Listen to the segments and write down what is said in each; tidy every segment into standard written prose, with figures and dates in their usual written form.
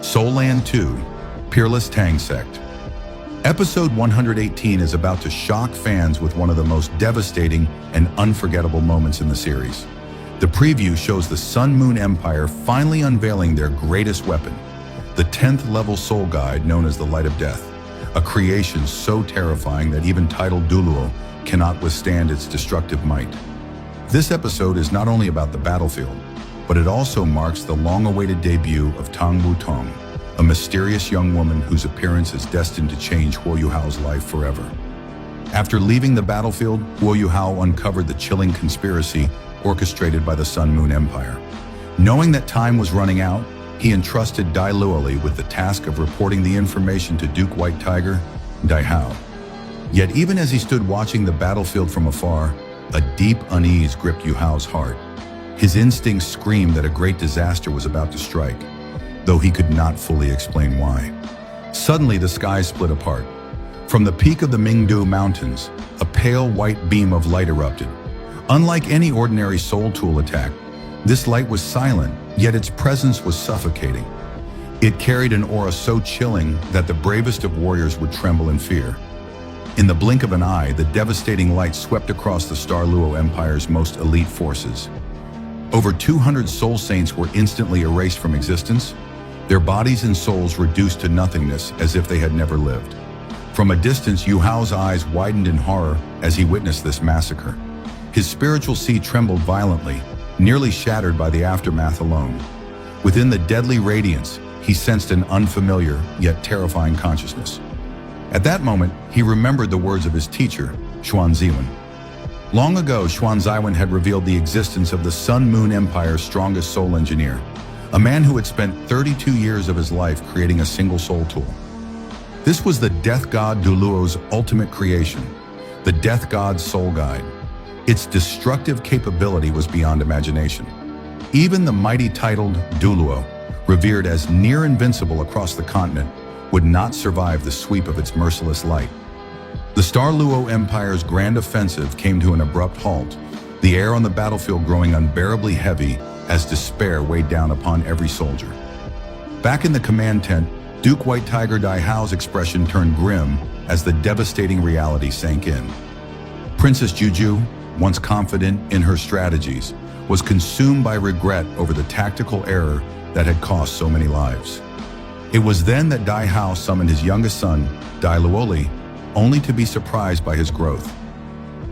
Soul Land 2, Peerless Tang Sect. Episode 118 is about to shock fans with one of the most devastating and unforgettable moments in the series. The preview shows the Sun Moon Empire finally unveiling their greatest weapon, the 10th level soul guide known as the Light of Death, a creation so terrifying that even titled Duoluo cannot withstand its destructive might. This episode is not only about the battlefield, but it also marks the long-awaited debut of Tang Wutong, a mysterious young woman whose appearance is destined to change Huo Yuhao's life forever. After leaving the battlefield, Huo Yuhao uncovered the chilling conspiracy orchestrated by the Sun Moon Empire. Knowing that time was running out, he entrusted Dai Luoli with the task of reporting the information to Duke White Tiger, Dai Hao. Yet even as he stood watching the battlefield from afar, a deep unease gripped Yuhao's heart. His instincts screamed that a great disaster was about to strike, though he could not fully explain why. Suddenly, the sky split apart. From the peak of the Mingdu Mountains, a pale white beam of light erupted. Unlike any ordinary soul tool attack, this light was silent, yet its presence was suffocating. It carried an aura so chilling that the bravest of warriors would tremble in fear. In the blink of an eye, the devastating light swept across the Star Luo Empire's most elite forces. Over 200 soul saints were instantly erased from existence, their bodies and souls reduced to nothingness as if they had never lived. From a distance, Yuhao's eyes widened in horror as he witnessed this massacre. His spiritual seat trembled violently, nearly shattered by the aftermath alone. Within the deadly radiance, he sensed an unfamiliar yet terrifying consciousness. At that moment, he remembered the words of his teacher, Xuan Ziwen. Long ago, Xuan Ziwen had revealed the existence of the Sun Moon Empire's strongest soul engineer, a man who had spent 32 years of his life creating a single soul tool. This was the Death God Duoluo's ultimate creation, the Death God's soul guide. Its destructive capability was beyond imagination. Even the mighty titled Duoluo, revered as near invincible across the continent, would not survive the sweep of its merciless light. The Star Luo Empire's grand offensive came to an abrupt halt, the air on the battlefield growing unbearably heavy as despair weighed down upon every soldier. Back in the command tent, Duke White Tiger Dai Hao's expression turned grim as the devastating reality sank in. Princess Juju, once confident in her strategies, was consumed by regret over the tactical error that had cost so many lives. It was then that Dai Hao summoned his youngest son, Dai Luoli, only to be surprised by his growth.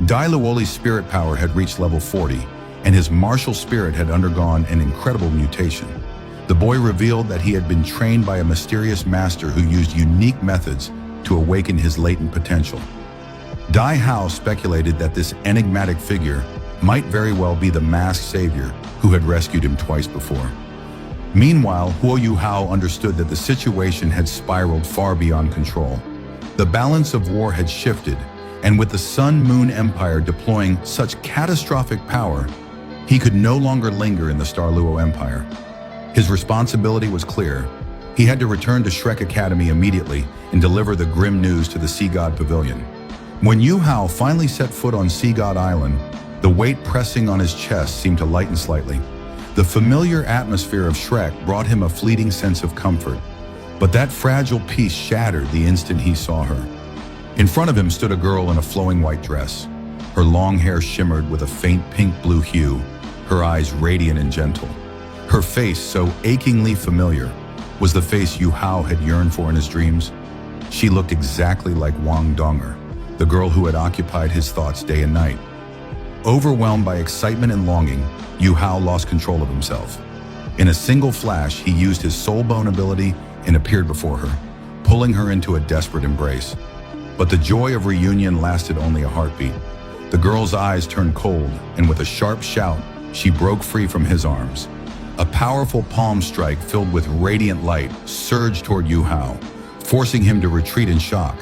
Dai Luoli's spirit power had reached level 40, and his martial spirit had undergone an incredible mutation. The boy revealed that he had been trained by a mysterious master who used unique methods to awaken his latent potential. Dai Hao speculated that this enigmatic figure might very well be the masked savior who had rescued him twice before. Meanwhile, Huo Yuhao understood that the situation had spiraled far beyond control. The balance of war had shifted, and with the Sun Moon Empire deploying such catastrophic power, he could no longer linger in the Star Luo Empire. His responsibility was clear. He had to return to Shrek Academy immediately and deliver the grim news to the Sea God Pavilion. When Yuhao finally set foot on Sea God Island, the weight pressing on his chest seemed to lighten slightly. The familiar atmosphere of Shrek brought him a fleeting sense of comfort, but that fragile peace shattered the instant he saw her. In front of him stood a girl in a flowing white dress. Her long hair shimmered with a faint pink-blue hue, her eyes radiant and gentle. Her face, so achingly familiar, was the face Yuhao had yearned for in his dreams. She looked exactly like Wang Dong'er, the girl who had occupied his thoughts day and night. Overwhelmed by excitement and longing, Yuhao lost control of himself. In a single flash, he used his soul bone ability and appeared before her, pulling her into a desperate embrace. But the joy of reunion lasted only a heartbeat. The girl's eyes turned cold, and with a sharp shout, she broke free from his arms. A powerful palm strike filled with radiant light surged toward Yuhao, forcing him to retreat in shock.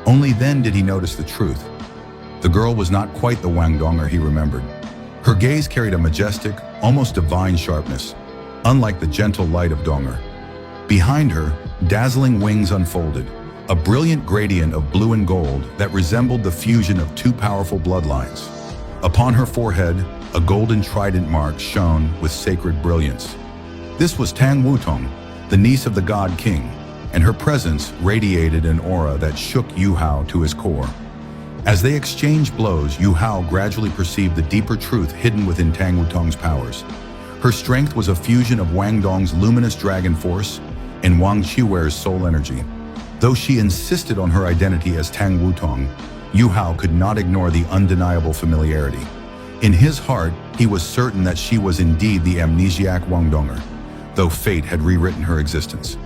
Only then did he notice the truth. The girl was not quite the Wang Dong'er he remembered. Her gaze carried a majestic, almost divine sharpness, unlike the gentle light of Dong'er. Behind her, dazzling wings unfolded, a brilliant gradient of blue and gold that resembled the fusion of two powerful bloodlines. Upon her forehead, a golden trident mark shone with sacred brilliance. This was Tang Wutong, the niece of the God King, and her presence radiated an aura that shook Yuhao to his core. As they exchanged blows, Yuhao gradually perceived the deeper truth hidden within Tang Wutong's powers. Her strength was a fusion of Wang Dong's luminous dragon force and Wang Qiuer's soul energy. Though she insisted on her identity as Tang Wutong, Yuhao could not ignore the undeniable familiarity. In his heart, he was certain that she was indeed the amnesiac Wang Dong'er, though fate had rewritten her existence.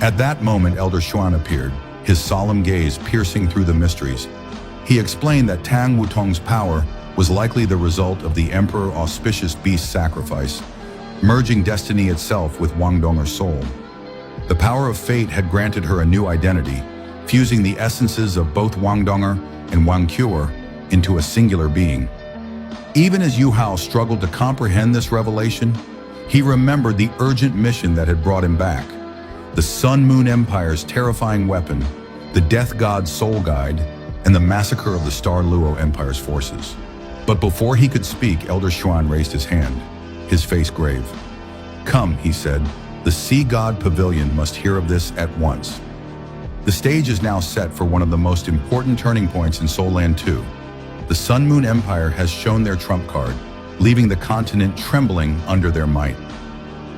At that moment, Elder Xuan appeared, his solemn gaze piercing through the mysteries. He explained that Tang Wutong's power was likely the result of the Emperor Auspicious Beast's sacrifice, merging destiny itself with Wang Dong'er's soul. The power of fate had granted her a new identity, fusing the essences of both Wang Dong'er and Wang Qiuer into a singular being. Even as Yuhao struggled to comprehend this revelation, he remembered the urgent mission that had brought him back. The Sun Moon Empire's terrifying weapon, the Death God's soul guide, and the massacre of the Star Luo Empire's forces. But before he could speak, Elder Xuan raised his hand, his face grave. "Come," he said, "the Sea God Pavilion must hear of this at once." The stage is now set for one of the most important turning points in Soul Land 2. The Sun Moon Empire has shown their trump card, leaving the continent trembling under their might.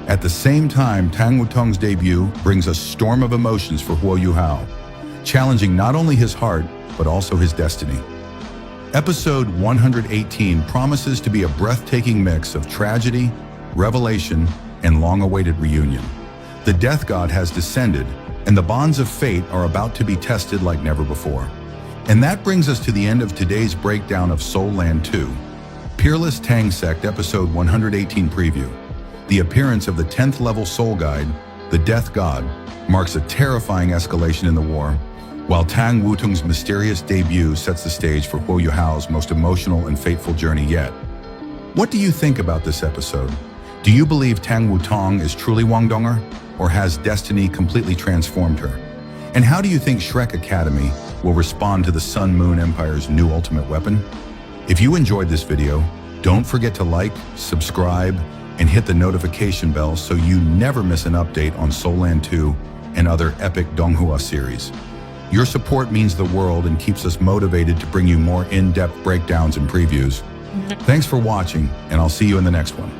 At the same time, Tang Wutong's debut brings a storm of emotions for Huo Yuhao, challenging not only his heart, but also his destiny. Episode 118 promises to be a breathtaking mix of tragedy, revelation, and long-awaited reunion. The Death God has descended, and the bonds of fate are about to be tested like never before. And that brings us to the end of today's breakdown of Soul Land 2, Peerless Tang Sect Episode 118 Preview. The appearance of the 10th level soul guide, the Death God, marks a terrifying escalation in the war, while Tang Wutong's mysterious debut sets the stage for Huo Yuhao's most emotional and fateful journey yet. What do you think about this episode? Do you believe Tang Wutong is truly Wang Dong'er, or has destiny completely transformed her? And how do you think Shrek Academy will respond to the Sun Moon Empire's new ultimate weapon? If you enjoyed this video, don't forget to like, subscribe, and hit the notification bell so you never miss an update on Soul Land 2 and other epic Donghua series. Your support means the world and keeps us motivated to bring you more in-depth breakdowns and previews. Thanks for watching, and I'll see you in the next one.